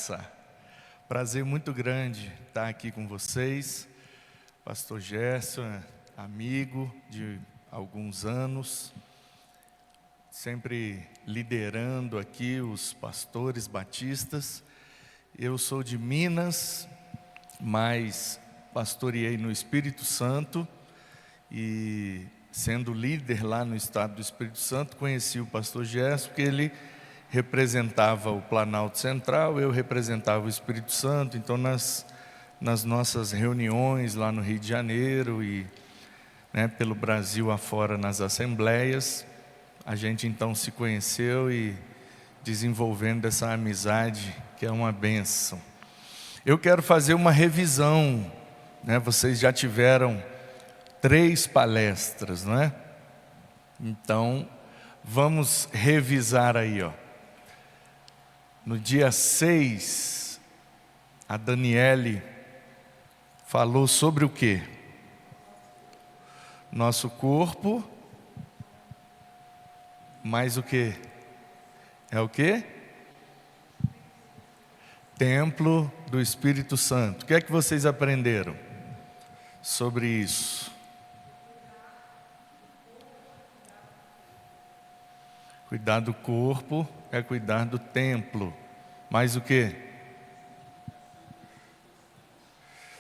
graça. Prazer muito grande estar aqui com vocês. Pastor Gerson, amigo de alguns anos, sempre liderando aqui os pastores batistas. Eu sou de Minas, mas pastoreei no Espírito Santo e, sendo líder lá no estado do Espírito Santo, conheci o pastor Gerson, porque ele representava o Planalto Central, eu representava o Espírito Santo. Então nas nossas reuniões lá no Rio de Janeiro e pelo Brasil afora nas assembleias, a gente então se conheceu e desenvolvendo essa amizade que é uma bênção. Eu quero fazer uma revisão, vocês já tiveram 3 palestras, não é? Então, vamos revisar aí, ó. No dia 6, a Daniele falou sobre o quê? Nosso corpo, mais o quê? É o quê? Templo do Espírito Santo. O que é que vocês aprenderam sobre isso? Cuidar do corpo é cuidar do templo. Mais o quê?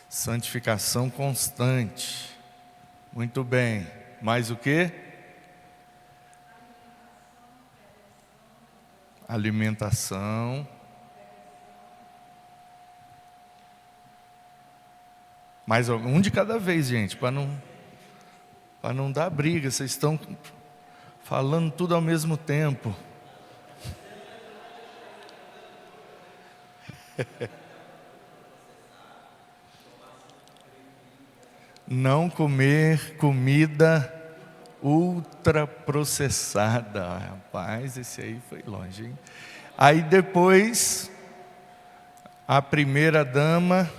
Santificação constante. Muito bem. Mais o quê? Alimentação. Mais um de cada vez, gente, para não dar briga. Vocês estão falando tudo ao mesmo tempo. Não comer comida ultraprocessada. Rapaz, esse aí foi longe, hein? Aí depois, a primeira dama,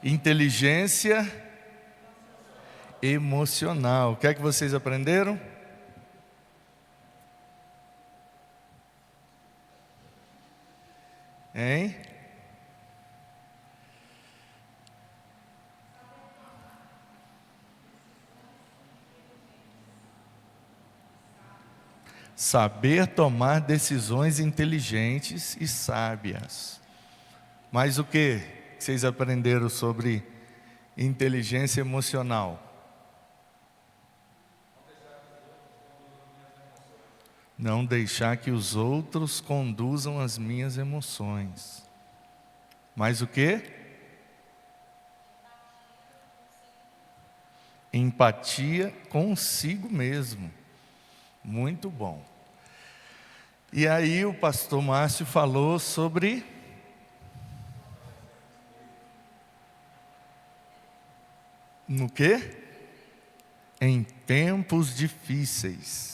inteligência emocional. O que é que vocês aprenderam? Hein? Saber tomar decisões inteligentes e sábias. Mas o que vocês aprenderam sobre inteligência emocional? Não deixar que os outros conduzam as minhas emoções. Mais o que? Empatia consigo mesmo. Muito bom. E aí o pastor Márcio falou sobre no quê? Em tempos difíceis.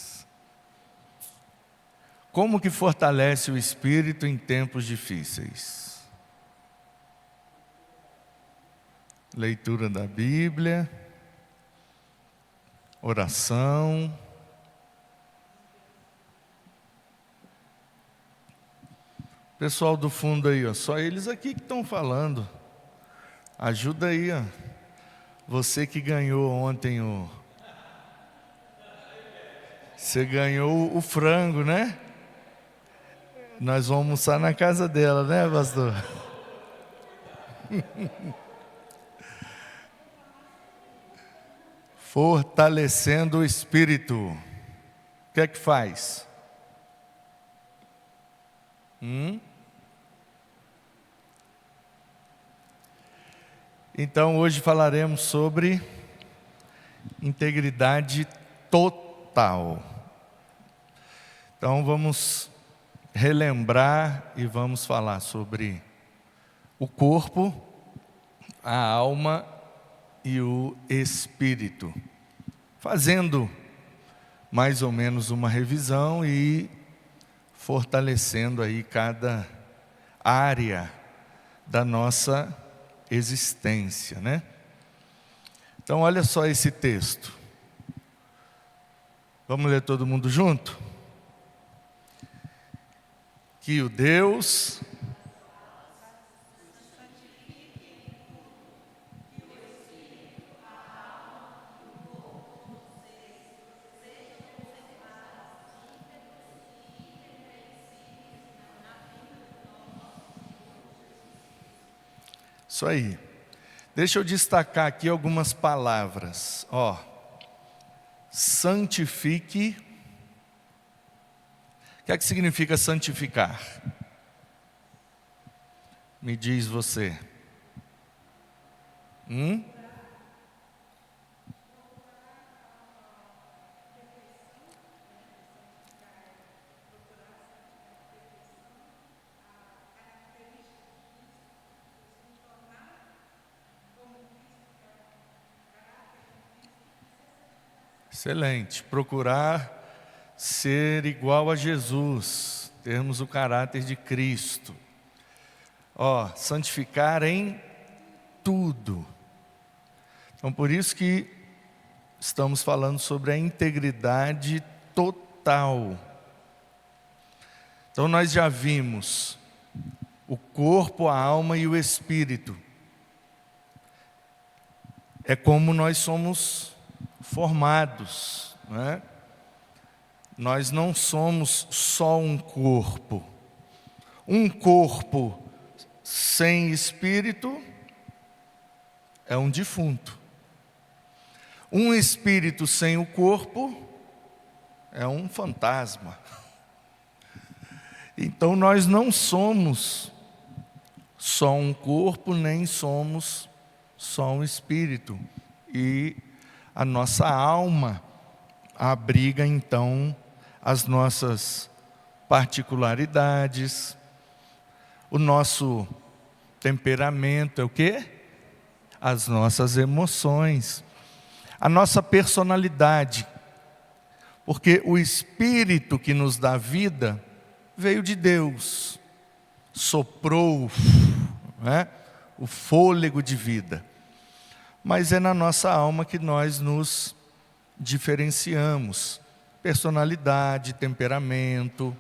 Como que fortalece o espírito em tempos difíceis? Leitura da Bíblia, oração. Pessoal do fundo aí, ó, só eles aqui que estão falando. Ajuda aí, ó. Você que ganhou ontem Você ganhou o frango, né? Nós vamos almoçar na casa dela, né, pastor? Fortalecendo o espírito. O que é que faz? Então hoje falaremos sobre integridade total. Então vamos relembrar e vamos falar sobre o corpo, a alma e o espírito, fazendo mais ou menos uma revisão e fortalecendo aí cada área da nossa existência, né? Então olha só esse texto. Vamos ler todo mundo junto? Que o Deus Isso aí. Deixa eu destacar aqui algumas palavras. Santifique. O que é que significa santificar? Me diz você. Excelente. Procurar ser igual a Jesus, termos o caráter de Cristo. Santificar em tudo. Então, por isso que estamos falando sobre a integridade total. Então, nós já vimos o corpo, a alma e o espírito. É como nós somos formados, não é? Nós não somos só um corpo. Um corpo sem espírito é um defunto. Um espírito sem o corpo é um fantasma. Então nós não somos só um corpo, nem somos só um espírito. E a nossa alma abriga então as nossas particularidades, o nosso temperamento, é o quê? As nossas emoções, a nossa personalidade, porque o Espírito que nos dá vida veio de Deus, soprou, o fôlego de vida, mas é na nossa alma que nós nos diferenciamos, personalidade, temperamento,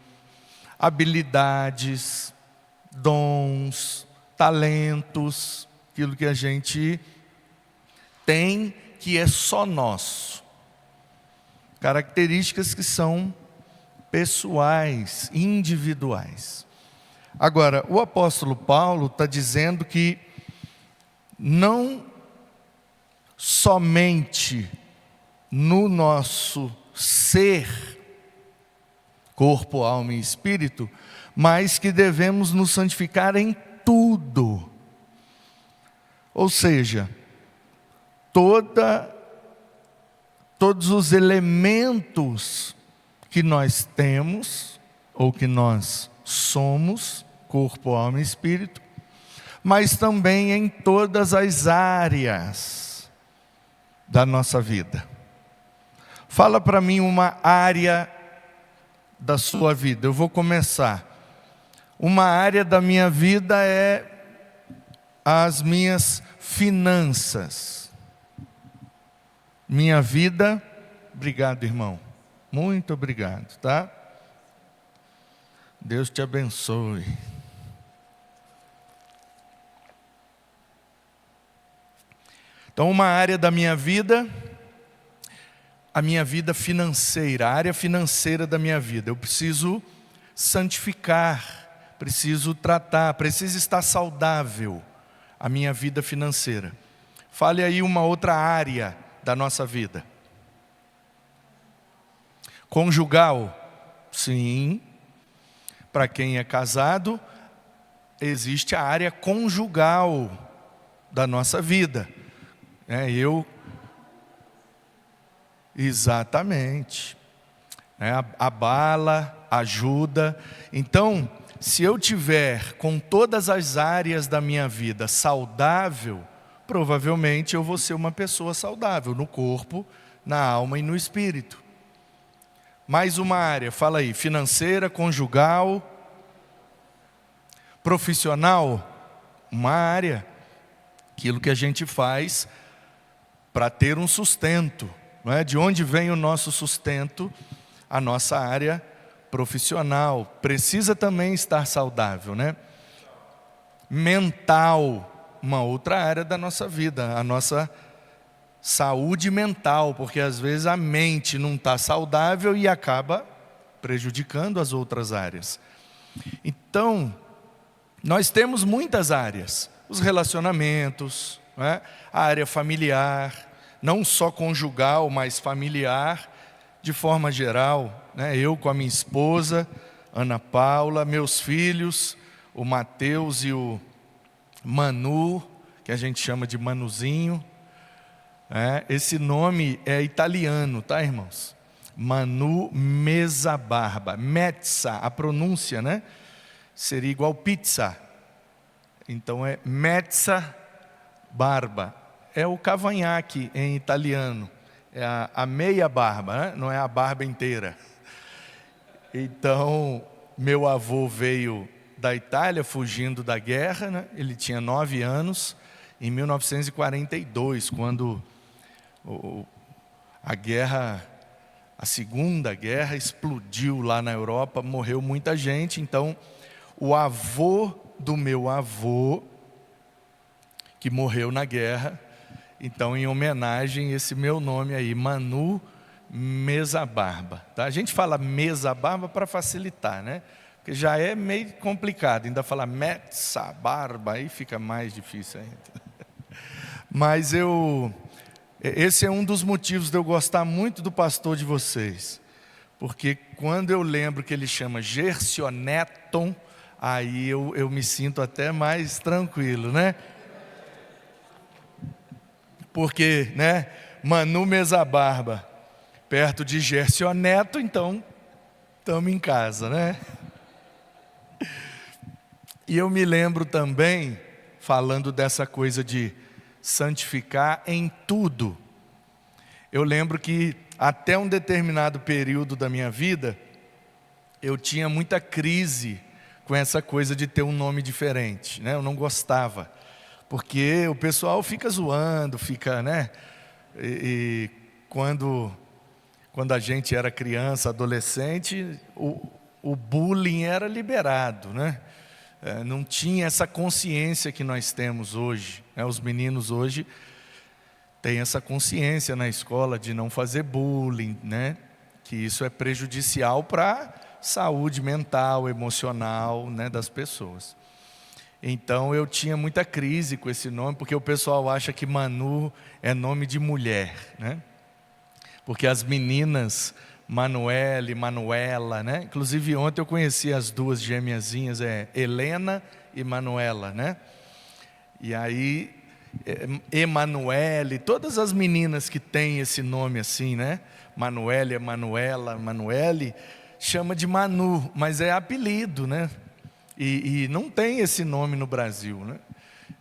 habilidades, dons, talentos, aquilo que a gente tem que é só nosso. Características que são pessoais, individuais. Agora, o apóstolo Paulo está dizendo que não somente no nosso ser, corpo, alma e espírito, mas que devemos nos santificar em tudo. Ou seja, todos os elementos que nós temos, ou que nós somos, corpo, alma e espírito, mas também em todas as áreas da nossa vida. Fala para mim uma área da sua vida. Eu vou começar. Uma área da minha vida é as minhas finanças. Minha vida, obrigado, irmão. Muito obrigado, tá? Deus te abençoe. Então, uma área da minha vida, a minha vida financeira, a área financeira da minha vida. Eu preciso santificar, preciso tratar, preciso estar saudável a minha vida financeira. Fale aí uma outra área da nossa vida. Conjugal, sim. Para quem é casado, existe a área conjugal da nossa vida. Exatamente. Abala, ajuda. Então, se eu tiver com todas as áreas da minha vida saudável, provavelmente eu vou ser uma pessoa saudável no corpo, na alma e no espírito. Mais uma área, fala aí, financeira, conjugal, profissional, uma área, aquilo que a gente faz para ter um sustento, não é? De onde vem o nosso sustento? A nossa área profissional precisa também estar saudável, né? Mental, uma outra área da nossa vida, a nossa saúde mental, porque às vezes a mente não está saudável e acaba prejudicando as outras áreas. Então, nós temos muitas áreas, os relacionamentos, né? A área familiar, não só conjugal, mas familiar, de forma geral, né? Eu com a minha esposa, Ana Paula, meus filhos, o Mateus e o Manu, que a gente chama de Manuzinho. Esse nome é italiano, tá, irmãos? Manu Mesabarba, Metza, a pronúncia, né? Seria igual pizza. Então é Metza Barba. É o cavanhaque em italiano. É a meia barba, né? Não é a barba inteira. Então, meu avô veio da Itália fugindo da guerra, né? Ele tinha 9 anos, em 1942, quando a Segunda Guerra explodiu lá na Europa, morreu muita gente. Então, o avô do meu avô, que morreu na guerra, então, em homenagem, esse meu nome aí, Manu Mesabarba. Tá? A gente fala Mesabarba para facilitar, né? Porque já é meio complicado, ainda falar Metsabarba, aí fica mais difícil ainda. Mas esse é um dos motivos de eu gostar muito do pastor de vocês. Porque quando eu lembro que ele chama Gersioneton, aí eu me sinto até mais tranquilo, né? Porque, né, Manu Mesabarba, perto de Gersioneto, então estamos em casa, né? E eu me lembro também, falando dessa coisa de santificar em tudo. Eu lembro que até um determinado período da minha vida, eu tinha muita crise com essa coisa de ter um nome diferente, né? Eu não gostava, porque o pessoal fica zoando, fica, né? E quando a gente era criança, adolescente, o bullying era liberado, né? Não tinha essa consciência que nós temos hoje, né? Os meninos hoje têm essa consciência na escola de não fazer bullying, né? Que isso é prejudicial para a saúde mental, emocional, né, das pessoas. Então eu tinha muita crise com esse nome, porque o pessoal acha que Manu é nome de mulher, né? Porque as meninas Manuele, Manuela, né? Inclusive ontem eu conheci as duas gêmeazinhas, Helena e Manuela, né? E aí, Emanuele, todas as meninas que têm esse nome assim, né? Manuele, Emanuela, Manuele, chama de Manu, mas é apelido, né? E não tem esse nome no Brasil, né?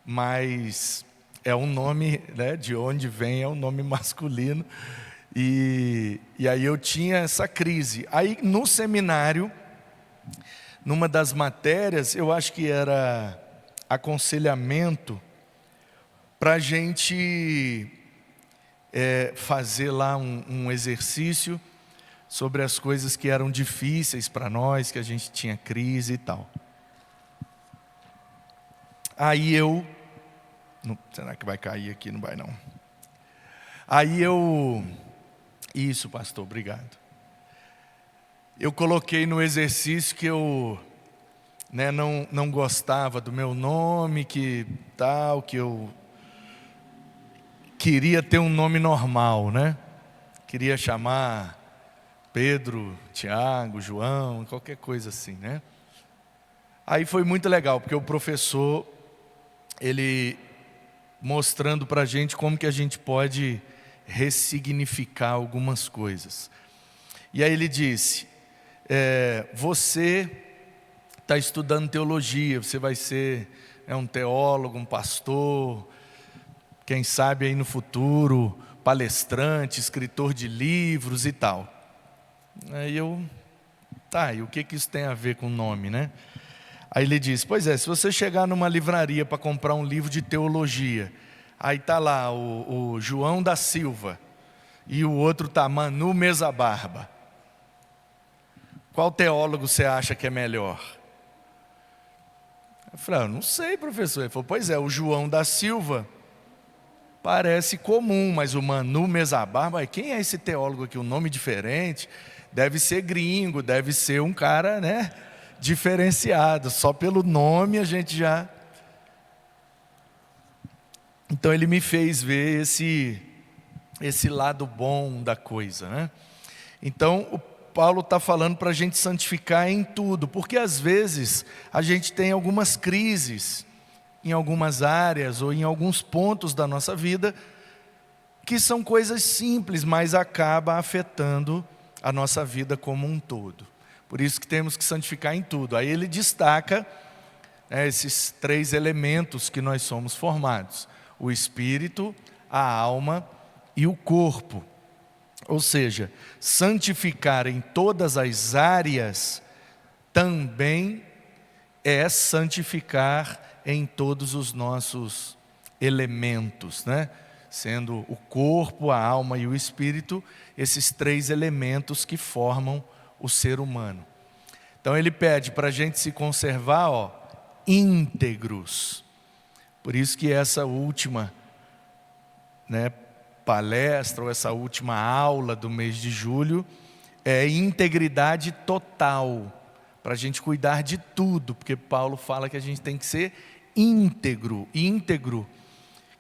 Mas é um nome, né, de onde vem, é um nome masculino. E aí eu tinha essa crise. Aí no seminário, numa das matérias, eu acho que era aconselhamento, para a gente fazer lá um exercício sobre as coisas que eram difíceis para nós, que a gente tinha crise e tal. Aí será que vai cair aqui? Não vai não. Aí isso, pastor, obrigado. Eu coloquei no exercício que eu, né, não gostava do meu nome, que eu queria ter um nome normal, né? Queria chamar Pedro, Tiago, João, qualquer coisa assim, né? Aí foi muito legal, porque o professor, ele mostrando para a gente como que a gente pode ressignificar algumas coisas. E aí ele disse, você está estudando teologia, você vai ser um teólogo, um pastor, quem sabe aí no futuro, palestrante, escritor de livros e tal. Aí e o que isso tem a ver com o nome, né? Aí ele disse, pois é, se você chegar numa livraria para comprar um livro de teologia, aí está lá o João da Silva, e o outro está Manu Mesabarba. Qual teólogo você acha que é melhor? Eu falei, não sei, professor. Ele falou, pois é, o João da Silva parece comum, mas o Manu Mesabarba, quem é esse teólogo aqui? Um nome diferente, deve ser gringo, deve ser um cara, né, diferenciado. Só pelo nome a gente já... Então ele me fez ver esse lado bom da coisa, né? Então o Paulo está falando para a gente santificar em tudo, porque às vezes a gente tem algumas crises em algumas áreas ou em alguns pontos da nossa vida que são coisas simples, mas acaba afetando a nossa vida como um todo. Por isso que temos que santificar em tudo. Aí ele destaca esses 3 elementos que nós somos formados: o espírito, a alma e o corpo. Ou seja, santificar em todas as áreas também é santificar em todos os nossos elementos, né? Sendo o corpo, a alma e o espírito, esses 3 elementos que formam o ser humano. Então ele pede para a gente se conservar, íntegros. Por isso que essa última, palestra, ou essa última aula do mês de julho, é integridade total, para a gente cuidar de tudo, porque Paulo fala que a gente tem que ser íntegro. Íntegro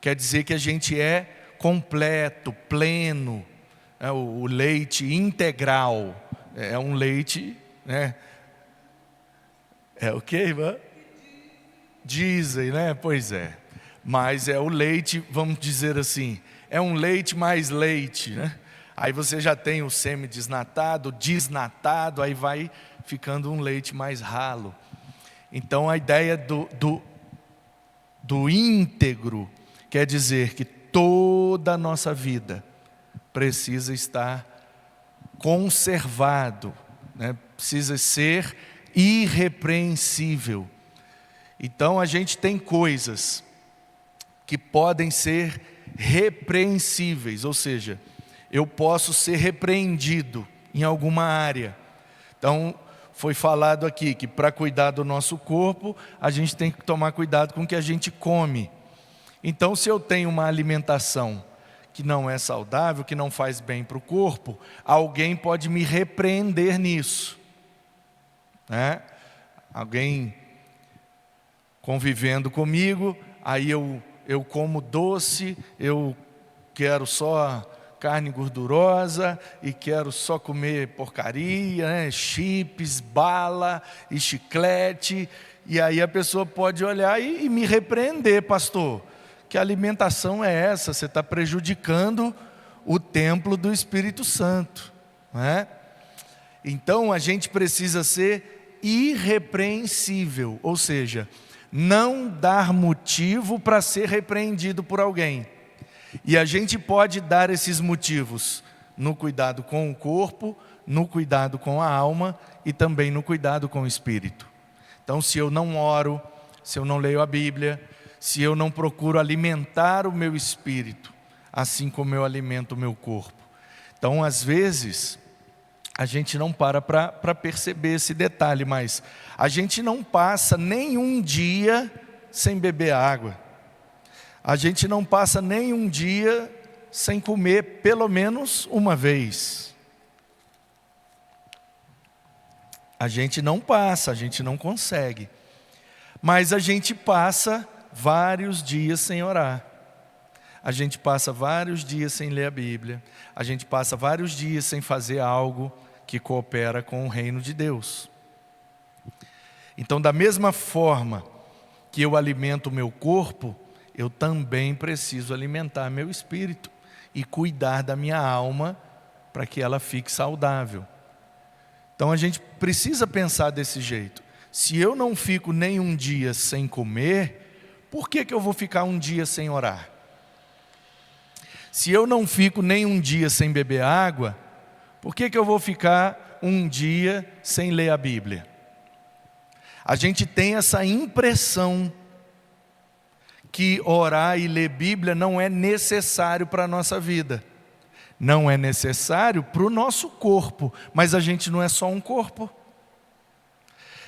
quer dizer que a gente é completo, pleno, o leite integral, é um leite, é o quê, irmã? Dizem, Pois é, mas é o leite, vamos dizer assim, é um leite mais leite, Aí você já tem o semi-desnatado, desnatado, aí vai ficando um leite mais ralo. Então a ideia do íntegro quer dizer que toda a nossa vida precisa estar conservado, precisa ser irrepreensível. Então a gente tem coisas que podem ser repreensíveis, ou seja, eu posso ser repreendido em alguma área. Então foi falado aqui que para cuidar do nosso corpo, a gente tem que tomar cuidado com o que a gente come. Então se eu tenho uma alimentação que não é saudável, que não faz bem para o corpo, alguém pode me repreender nisso, Alguém convivendo comigo, aí eu como doce, eu quero só carne gordurosa e quero só comer porcaria, chips, bala e chiclete, e aí a pessoa pode olhar e me repreender: pastor, que alimentação é essa? Você está prejudicando o templo do Espírito Santo, Então a gente precisa ser irrepreensível, ou seja, não dar motivo para ser repreendido por alguém. E a gente pode dar esses motivos no cuidado com o corpo, no cuidado com a alma e também no cuidado com o espírito. Então se eu não oro, se eu não leio a Bíblia, se eu não procuro alimentar o meu espírito, assim como eu alimento o meu corpo. Então às vezes a gente não para perceber esse detalhe, mas a gente não passa nenhum dia sem beber água. A gente não passa nenhum dia sem comer pelo menos uma vez. A gente não passa, a gente não consegue. Mas a gente passa vários dias sem orar. A gente passa vários dias sem ler a Bíblia. A gente passa vários dias sem fazer algo que coopera com o reino de Deus. Então, da mesma forma que eu alimento o meu corpo, eu também preciso alimentar meu espírito e cuidar da minha alma para que ela fique saudável. Então a gente precisa pensar desse jeito. Se eu não fico nem um dia sem comer, por que eu vou ficar um dia sem orar? Se eu não fico nem um dia sem beber água, por que eu vou ficar um dia sem ler a Bíblia? A gente tem essa impressão que orar e ler Bíblia não é necessário para a nossa vida. Não é necessário para o nosso corpo, mas a gente não é só um corpo.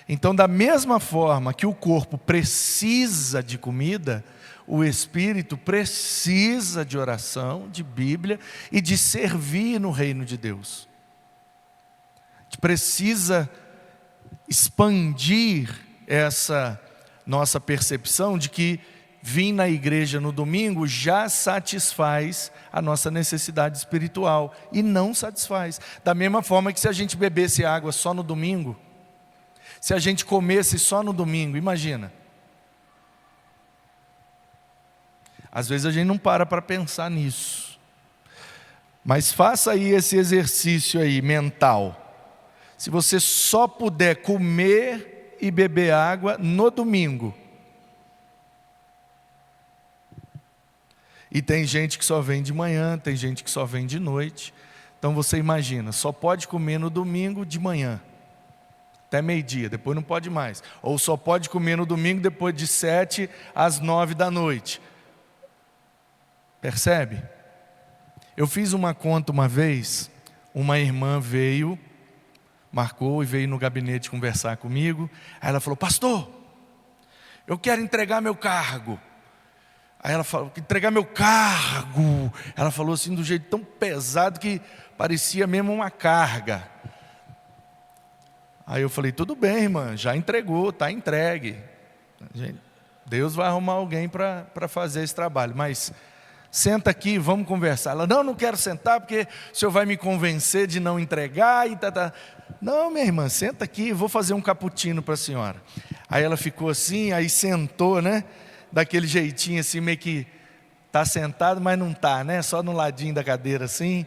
Então, da mesma forma que o corpo precisa de comida, o espírito precisa de oração, de Bíblia e de servir no reino de Deus. A gente precisa expandir essa nossa percepção de que vir na igreja no domingo já satisfaz a nossa necessidade espiritual, e não satisfaz. Da mesma forma que se a gente bebesse água só no domingo, se a gente comesse só no domingo, imagina. Às vezes a gente não para pensar nisso. Mas faça aí esse exercício aí mental. Se você só puder comer e beber água no domingo. E tem gente que só vem de manhã, tem gente que só vem de noite. Então você imagina, só pode comer no domingo de manhã, até meio-dia, depois não pode mais. Ou só pode comer no domingo depois de 7 às 9 da noite. Percebe? Eu fiz uma conta uma vez, uma irmã veio, marcou e veio no gabinete conversar comigo. Aí ela falou: pastor, eu quero entregar meu cargo. Aí ela falou: entregar meu cargo. Ela falou assim do jeito tão pesado que parecia mesmo uma carga. Aí eu falei: tudo bem, irmã, já entregou, está entregue. Deus vai arrumar alguém para fazer esse trabalho, mas senta aqui, vamos conversar. Ela: não quero sentar porque o senhor vai me convencer de não entregar. Não, minha irmã, senta aqui, vou fazer um cappuccino para a senhora. Aí ela ficou assim, aí sentou, né? Daquele jeitinho assim, meio que está sentado, mas não está, né? Só no ladinho da cadeira assim.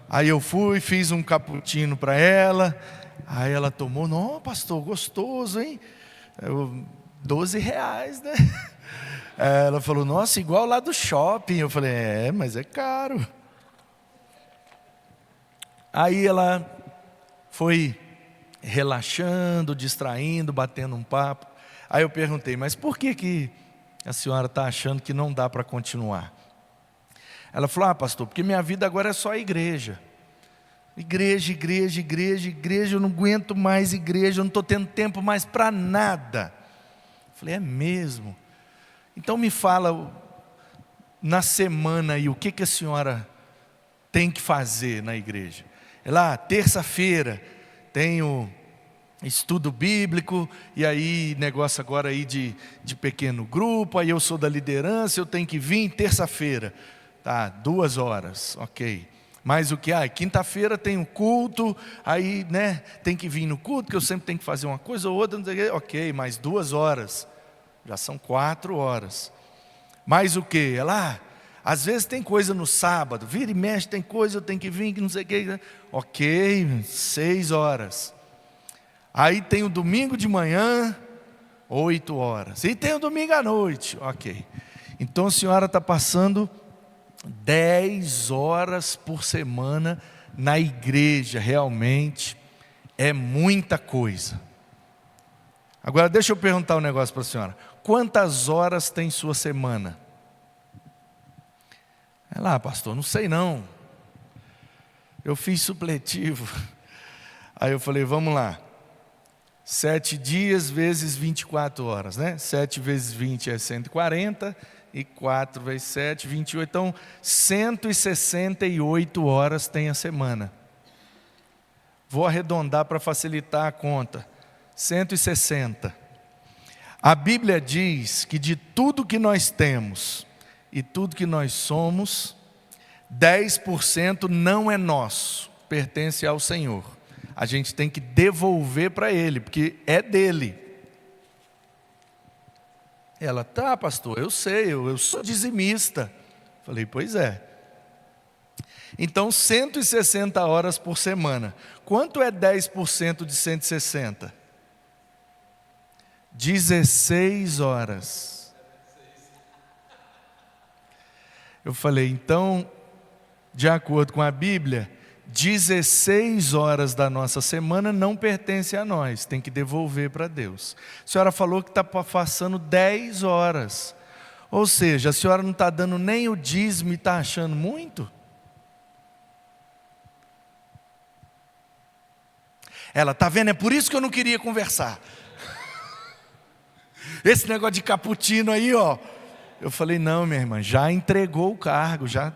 Aí eu fui, fiz um cappuccino para ela. Aí ela tomou: não, pastor, gostoso, hein? R$12, né? Ela falou: nossa, igual lá do shopping. Eu falei: mas é caro. Aí ela foi relaxando, distraindo, batendo um papo. Aí eu perguntei: mas por que a senhora está achando que não dá para continuar? Ela falou: pastor, porque minha vida agora é só a igreja. Igreja, eu não aguento mais igreja, eu não estou tendo tempo mais para nada. Eu falei: é mesmo? Então me fala, na semana aí, o que a senhora tem que fazer na igreja? Ela: terça-feira tem o estudo bíblico, e aí negócio agora aí de pequeno grupo, aí eu sou da liderança, eu tenho que vir terça-feira, tá, 2 horas, ok. Mas o que? Quinta-feira tem um culto, aí, né, tem que vir no culto, que eu sempre tenho que fazer uma coisa ou outra, não sei o quê. Ok, mais 2 horas, já são 4 horas. Mais o quê? Ela: às vezes tem coisa no sábado, vira e mexe, tem coisa, eu tenho que vir, que não sei o quê. Ok, 6 horas. Aí tem o domingo de manhã, 8 horas. E tem o domingo à noite, ok. Então a senhora está passando 10 horas por semana na igreja, realmente é muita coisa. Agora deixa eu perguntar um negócio para a senhora: quantas horas tem sua semana? Ela: pastor, não sei não, eu fiz supletivo. Aí eu falei: vamos lá, 7 dias vezes 24 horas, né? 7 vezes 20 é 140, e 4 vezes 7, 28. Então 168 horas tem a semana. Vou arredondar para facilitar a conta: 160. A Bíblia diz que de tudo que nós temos e tudo que nós somos, 10% não é nosso, pertence ao Senhor. A gente tem que devolver para Ele, porque é dele. Ela: tá, pastor, eu sei, eu sou dizimista. Falei: pois é. Então 160 horas por semana. Quanto é 10% de 160? 16 horas. Eu falei: então, de acordo com a Bíblia, 16 horas da nossa semana não pertence a nós, tem que devolver para Deus. A senhora falou que está passando 10 horas, ou seja, a senhora não está dando nem o dízimo e está achando muito? Ela: está vendo, é por isso que eu não queria conversar. Esse negócio de cappuccino aí, ó. Eu falei: não, minha irmã, já entregou o cargo, já.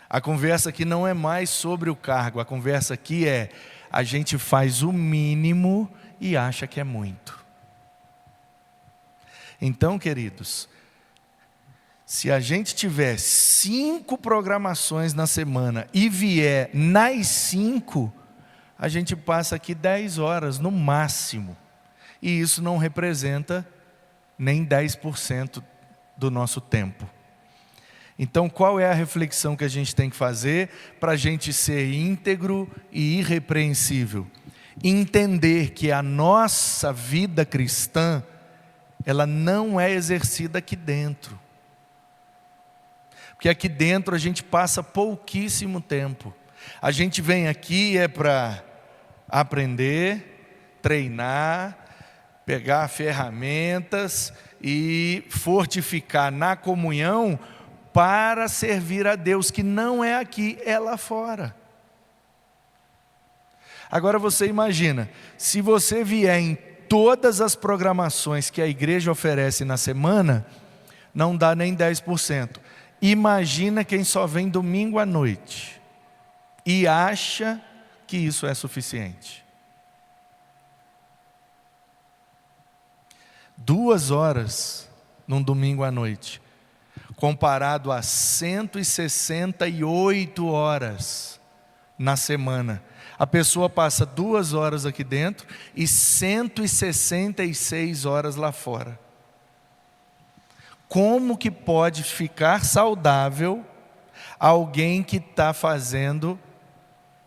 A conversa aqui não é mais sobre o cargo, a conversa aqui é: a gente faz o mínimo e acha que é muito. Então, queridos, se a gente tiver 5 programações na semana e vier nas 5, a gente passa aqui 10 horas no máximo. E isso não representa nem 10% do nosso tempo. Então, qual é a reflexão que a gente tem que fazer para a gente ser íntegro e irrepreensível? Entender que a nossa vida cristã, ela não é exercida aqui dentro. Porque aqui dentro a gente passa pouquíssimo tempo. A gente vem aqui para aprender, treinar, pegar ferramentas e fortificar na comunhão para servir a Deus, que não é aqui, é lá fora. Agora você imagina, se você vier em todas as programações que a igreja oferece na semana, não dá nem 10%. Imagina quem só vem domingo à noite e acha que isso é suficiente. 2 horas num domingo à noite, comparado a 168 horas na semana. A pessoa passa 2 horas aqui dentro e 166 horas lá fora. Como que pode ficar saudável alguém que está fazendo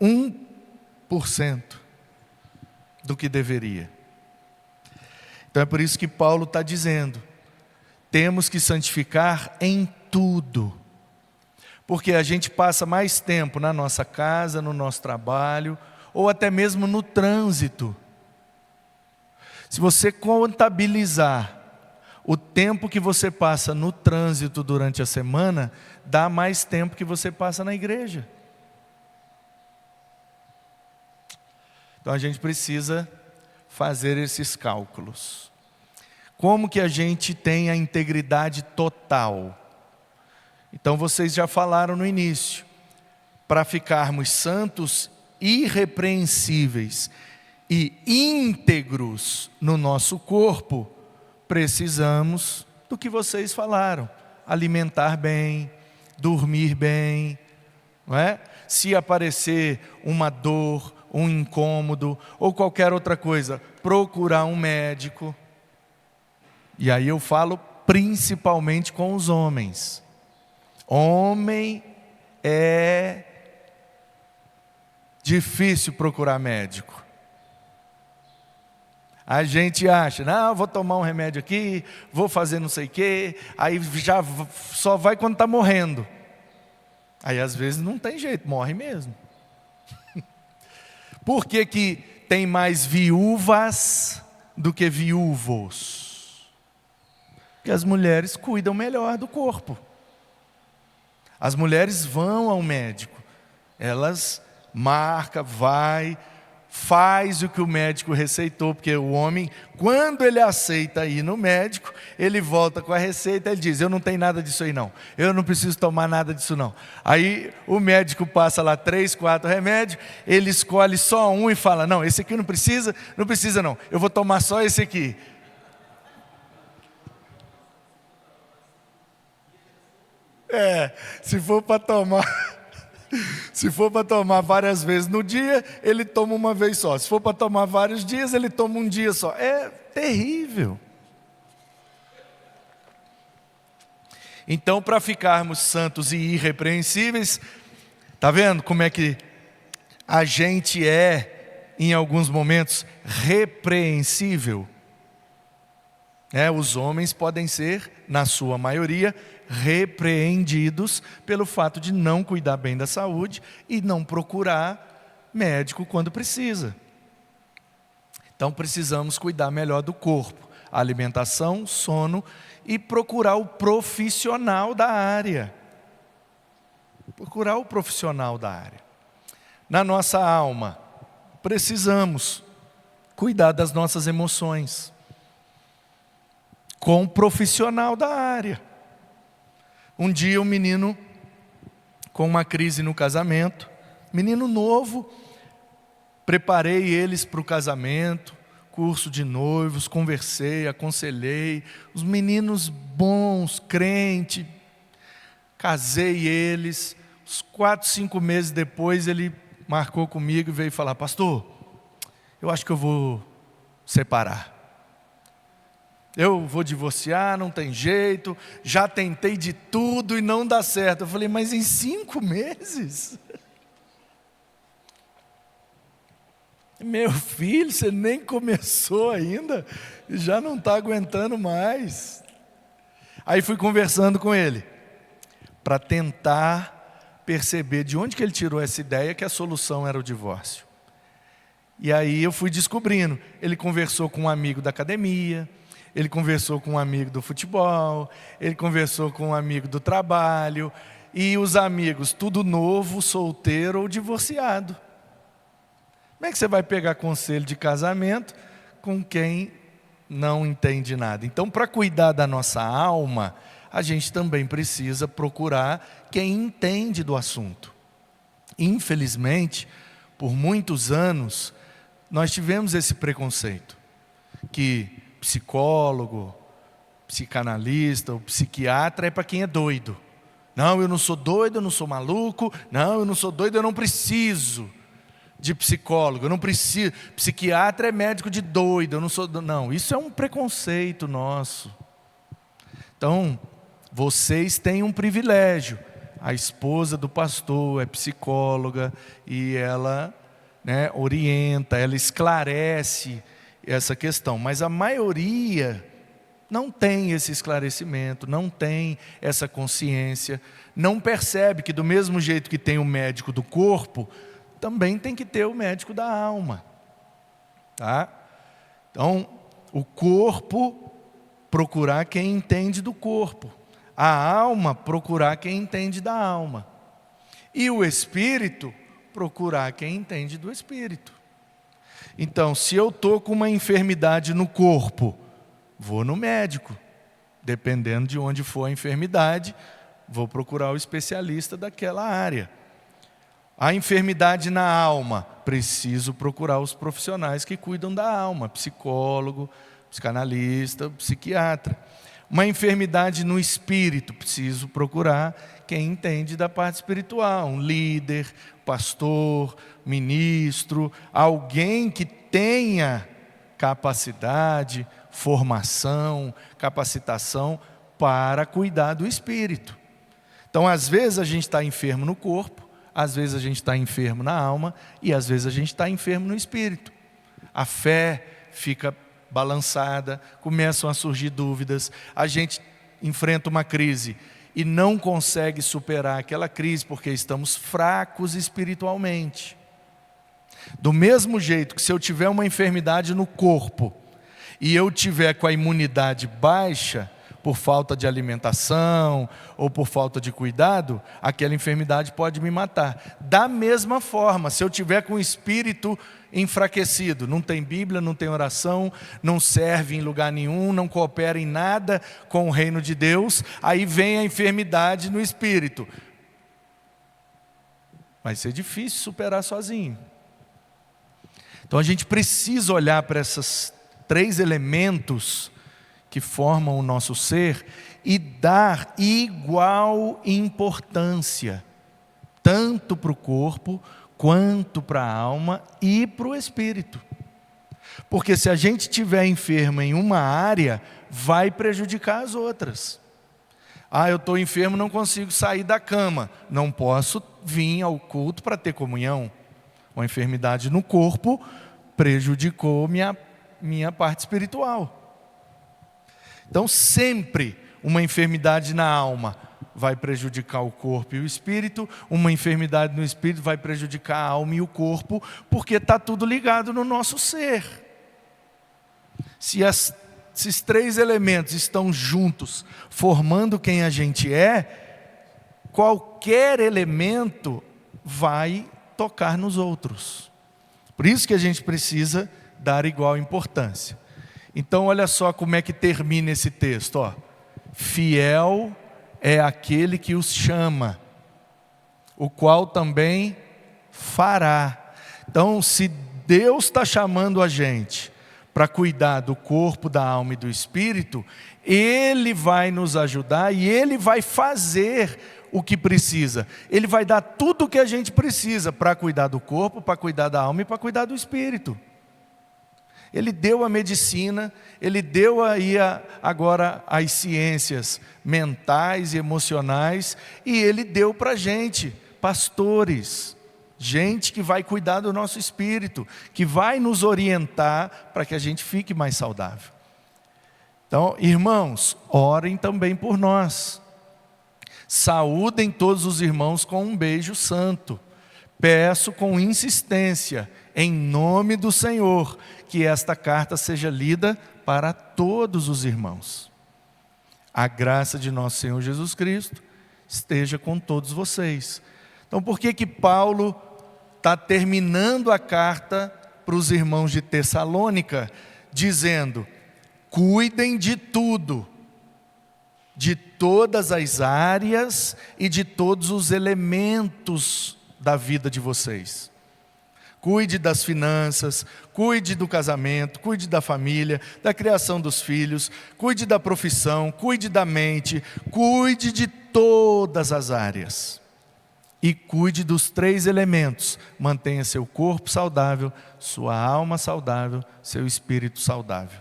1% do que deveria? Então é por isso que Paulo está dizendo, temos que santificar em tudo. Porque a gente passa mais tempo na nossa casa, no nosso trabalho, ou até mesmo no trânsito. Se você contabilizar o tempo que você passa no trânsito durante a semana, dá mais tempo que você passa na igreja. Então a gente precisa fazer esses cálculos. Como que a gente tem a integridade total? Então vocês já falaram no início, para ficarmos santos, irrepreensíveis e íntegros no nosso corpo, precisamos do que vocês falaram: alimentar bem, dormir bem, não é? Se aparecer uma dor, um incômodo ou qualquer outra coisa, procurar um médico. E aí eu falo principalmente com os homens. Homem é difícil procurar médico. A gente acha, não, vou tomar um remédio aqui, vou fazer não sei o quê, aí já só vai quando está morrendo. Aí às vezes não tem jeito, morre mesmo. Por que que tem mais viúvas do que viúvos? Porque as mulheres cuidam melhor do corpo. As mulheres vão ao médico, elas marcam, faz o que o médico receitou, porque o homem, quando ele aceita ir no médico, ele volta com a receita, ele diz, eu não tenho nada disso aí não, eu não preciso tomar nada disso não. Aí o médico passa lá 3, 4 remédios, ele escolhe só um e fala, não, esse aqui não precisa não, eu vou tomar só esse aqui. Se for para tomar várias vezes no dia, ele toma uma vez só. Se for para tomar vários dias, ele toma um dia só. É terrível. Então, para ficarmos santos e irrepreensíveis, está vendo como é que a gente é, em alguns momentos, repreensível? Os homens podem ser, na sua maioria, repreendidos pelo fato de não cuidar bem da saúde e não procurar médico quando precisa. Então precisamos cuidar melhor do corpo, alimentação, sono e procurar o profissional da área. Procurar o profissional da área. Na nossa alma, precisamos cuidar das nossas emoções com um profissional da área. Um dia um menino com uma crise no casamento, menino novo, preparei eles para o casamento, curso de noivos, conversei, aconselhei, os meninos bons, crente, casei eles. Uns 4, 5 meses depois ele marcou comigo e veio falar: pastor, eu acho que eu vou separar. Eu vou divorciar, não tem jeito, já tentei de tudo e não dá certo. Eu falei: mas em 5 meses? Meu filho, você nem começou ainda, e já não está aguentando mais. Aí fui conversando com ele, para tentar perceber de onde que ele tirou essa ideia que a solução era o divórcio. E aí eu fui descobrindo. Ele conversou com um amigo da academia, ele conversou com um amigo do futebol, ele conversou com um amigo do trabalho, e os amigos, tudo novo, solteiro ou divorciado. Como é que você vai pegar conselho de casamento com quem não entende nada? Então, para cuidar da nossa alma, a gente também precisa procurar quem entende do assunto. Infelizmente, por muitos anos, nós tivemos esse preconceito, que psicólogo, psicanalista ou psiquiatra é para quem é doido. Não, eu não sou doido, eu não sou maluco, não, eu não sou doido, eu não preciso de psicólogo, eu não preciso, psiquiatra é médico de doido, eu não sou, não, isso é um preconceito nosso. Então, vocês têm um privilégio, a esposa do pastor é psicóloga e ela, orienta, ela esclarece essa questão, mas a maioria não tem esse esclarecimento, não tem essa consciência, não percebe que do mesmo jeito que tem o médico do corpo, também tem que ter o médico da alma, tá? Então, o corpo, procurar quem entende do corpo, a alma, procurar quem entende da alma, e o espírito, procurar quem entende do espírito. Então, se eu estou com uma enfermidade no corpo, vou no médico, dependendo de onde for a enfermidade, vou procurar o especialista daquela área. A enfermidade na alma, preciso procurar os profissionais que cuidam da alma, psicólogo, psicanalista, psiquiatra. Uma enfermidade no espírito, preciso procurar quem entende da parte espiritual, um líder, pastor, ministro, alguém que tenha capacidade, formação, capacitação para cuidar do espírito. Então, às vezes a gente está enfermo no corpo, às vezes a gente está enfermo na alma e às vezes a gente está enfermo no espírito. A fé fica balançada, começam a surgir dúvidas, a gente enfrenta uma crise e não consegue superar aquela crise porque estamos fracos espiritualmente. Do mesmo jeito que se eu tiver uma enfermidade no corpo e eu tiver com a imunidade baixa, por falta de alimentação ou por falta de cuidado, aquela enfermidade pode me matar. Da mesma forma, se eu tiver com o espírito enfraquecido, não tem Bíblia, não tem oração, não serve em lugar nenhum, não coopera em nada com o reino de Deus, aí vem a enfermidade no espírito. Vai ser difícil superar sozinho. Então a gente precisa olhar para esses 3 elementos que formam o nosso ser e dar igual importância, tanto para o corpo, quanto para a alma e para o espírito. Porque se a gente estiver enfermo em uma área, vai prejudicar as outras. Eu estou enfermo, não consigo sair da cama, não posso vir ao culto para ter comunhão. Uma enfermidade no corpo prejudicou minha parte espiritual. Então, sempre uma enfermidade na alma vai prejudicar o corpo e o espírito, uma enfermidade no espírito vai prejudicar a alma e o corpo, porque está tudo ligado no nosso ser. Se esses 3 elementos estão juntos, formando quem a gente é, qualquer elemento vai tocar nos outros. Por isso que a gente precisa dar igual importância. Então, olha só como é que termina esse texto. Fiel é aquele que os chama, o qual também fará. Então, se Deus está chamando a gente para cuidar do corpo, da alma e do espírito, Ele vai nos ajudar e Ele vai fazer o que precisa. Ele vai dar tudo o que a gente precisa para cuidar do corpo, para cuidar da alma e para cuidar do espírito. Ele deu a medicina, Ele deu aí agora as ciências mentais e emocionais, e Ele deu para a gente, pastores, gente que vai cuidar do nosso espírito, que vai nos orientar para que a gente fique mais saudável. Então, irmãos, orem também por nós. Saúdem todos os irmãos com um beijo santo. Peço com insistência, em nome do Senhor, que esta carta seja lida para todos os irmãos. A graça de nosso Senhor Jesus Cristo esteja com todos vocês. Então, por que Paulo está terminando a carta para os irmãos de Tessalônica, dizendo: cuidem de tudo, de todas as áreas e de todos os elementos da vida de vocês. Cuide das finanças, cuide do casamento, cuide da família, da criação dos filhos, cuide da profissão, cuide da mente, cuide de todas as áreas. E cuide dos 3 elementos: mantenha seu corpo saudável, sua alma saudável, seu espírito saudável.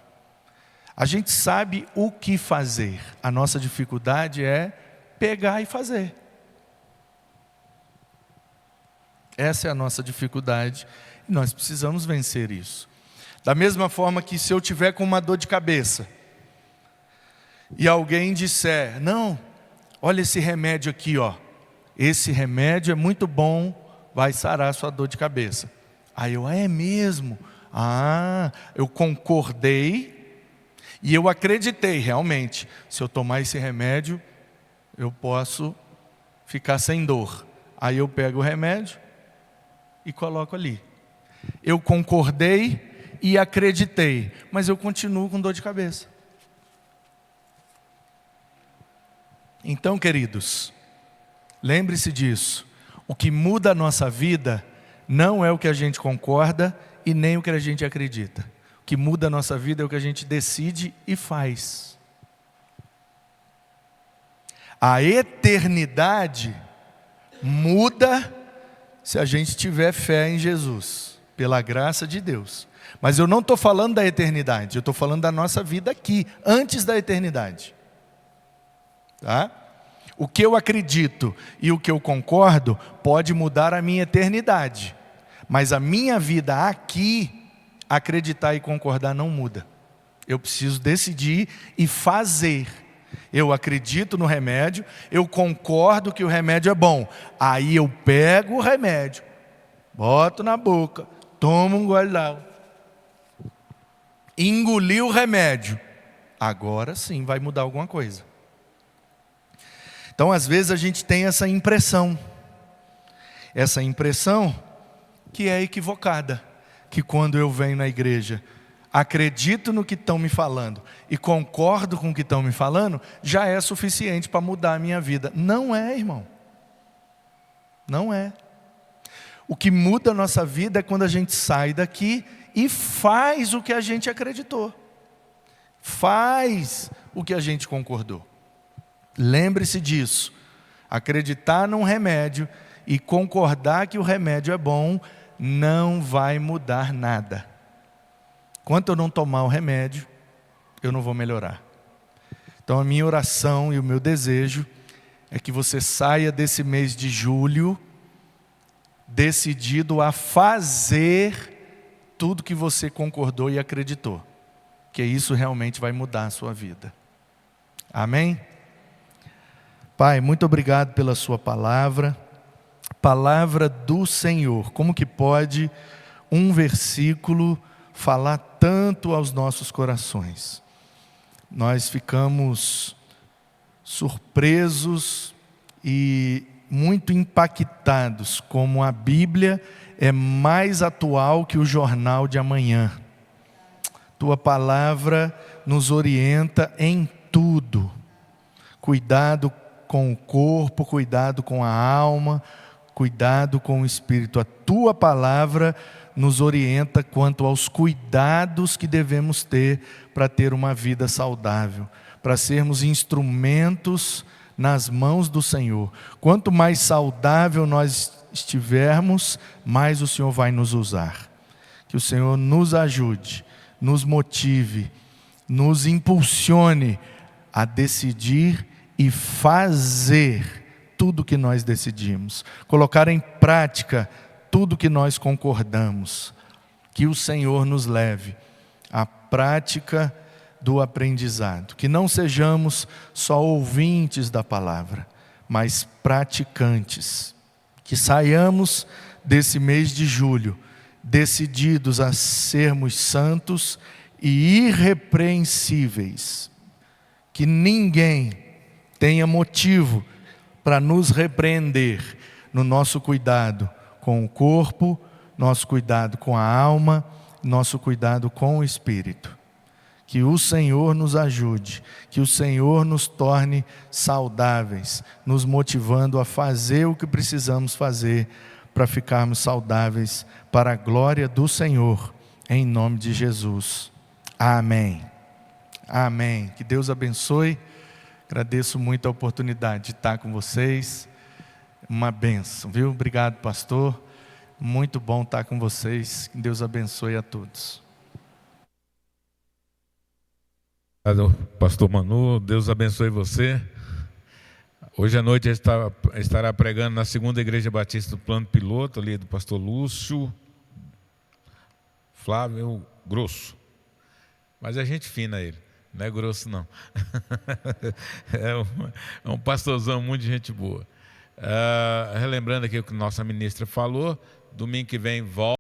A gente sabe o que fazer, a nossa dificuldade é pegar e fazer. Essa é a nossa dificuldade e nós precisamos vencer isso. Da mesma forma que se eu tiver com uma dor de cabeça e alguém disser: não, olha esse remédio aqui, ó. Esse remédio é muito bom, vai sarar a sua dor de cabeça. Aí eu: é mesmo? Eu concordei e eu acreditei realmente. Se eu tomar esse remédio, eu posso ficar sem dor. Aí eu pego o remédio e coloco ali. Eu concordei e acreditei, mas eu continuo com dor de cabeça. Então, queridos, lembre-se disso. O que muda a nossa vida não é o que a gente concorda e nem o que a gente acredita. O que muda a nossa vida é o que a gente decide e faz. A eternidade muda se a gente tiver fé em Jesus, pela graça de Deus. Mas eu não estou falando da eternidade, eu estou falando da nossa vida aqui, antes da eternidade. Tá? O que eu acredito e o que eu concordo pode mudar a minha eternidade. Mas a minha vida aqui, acreditar e concordar não muda. Eu preciso decidir e fazer. Eu acredito no remédio, eu concordo que o remédio é bom. Aí eu pego o remédio, boto na boca, tomo um gole d'água, engoli o remédio. Agora sim vai mudar alguma coisa. Então, às vezes a gente tem essa impressão que é equivocada, que quando eu venho na igreja, acredito no que estão me falando e concordo com o que estão me falando, já é suficiente para mudar a minha vida. Não é, irmão. Não é. O que muda a nossa vida é quando a gente sai daqui e faz o que a gente acreditou. Faz o que a gente concordou. Lembre-se disso. Acreditar num remédio e concordar que o remédio é bom não vai mudar nada. Enquanto eu não tomar o remédio, eu não vou melhorar. Então a minha oração e o meu desejo é que você saia desse mês de julho decidido a fazer tudo que você concordou e acreditou. Que isso realmente vai mudar a sua vida. Amém? Pai, muito obrigado pela sua palavra. Palavra do Senhor. Como que pode um versículo falar tanto aos nossos corações? Nós ficamos surpresos e muito impactados como a Bíblia é mais atual que o jornal de amanhã. Tua palavra nos orienta em tudo. Cuidado com o corpo, cuidado com a alma, cuidado com o espírito. A tua palavra nos orienta quanto aos cuidados que devemos ter para ter uma vida saudável, para sermos instrumentos nas mãos do Senhor. Quanto mais saudável nós estivermos, mais o Senhor vai nos usar. Que o Senhor nos ajude, nos motive, nos impulsione a decidir e fazer tudo que nós decidimos, colocar em prática tudo que nós concordamos. Que o Senhor nos leve à prática do aprendizado, que não sejamos só ouvintes da palavra, mas praticantes, que saiamos desse mês de julho decididos a sermos santos e irrepreensíveis, que ninguém tenha motivo para nos repreender no nosso cuidado com o corpo, nosso cuidado com a alma, nosso cuidado com o espírito. Que o Senhor nos ajude, que o Senhor nos torne saudáveis, nos motivando a fazer o que precisamos fazer para ficarmos saudáveis para a glória do Senhor, em nome de Jesus. Amém. Amém. Que Deus abençoe. Agradeço muito a oportunidade de estar com vocês. Uma bênção, viu? Obrigado, pastor. Muito bom estar com vocês. Que Deus abençoe a todos. Obrigado, pastor Manu. Deus abençoe você. Hoje à noite ele estará pregando na segunda igreja batista do Plano Piloto, ali do pastor Lúcio Flávio Grosso. Mas é gente fina ele, não é grosso não. É um pastorzão, muito de gente boa. Relembrando aqui o que nossa ministra falou, domingo que vem volta.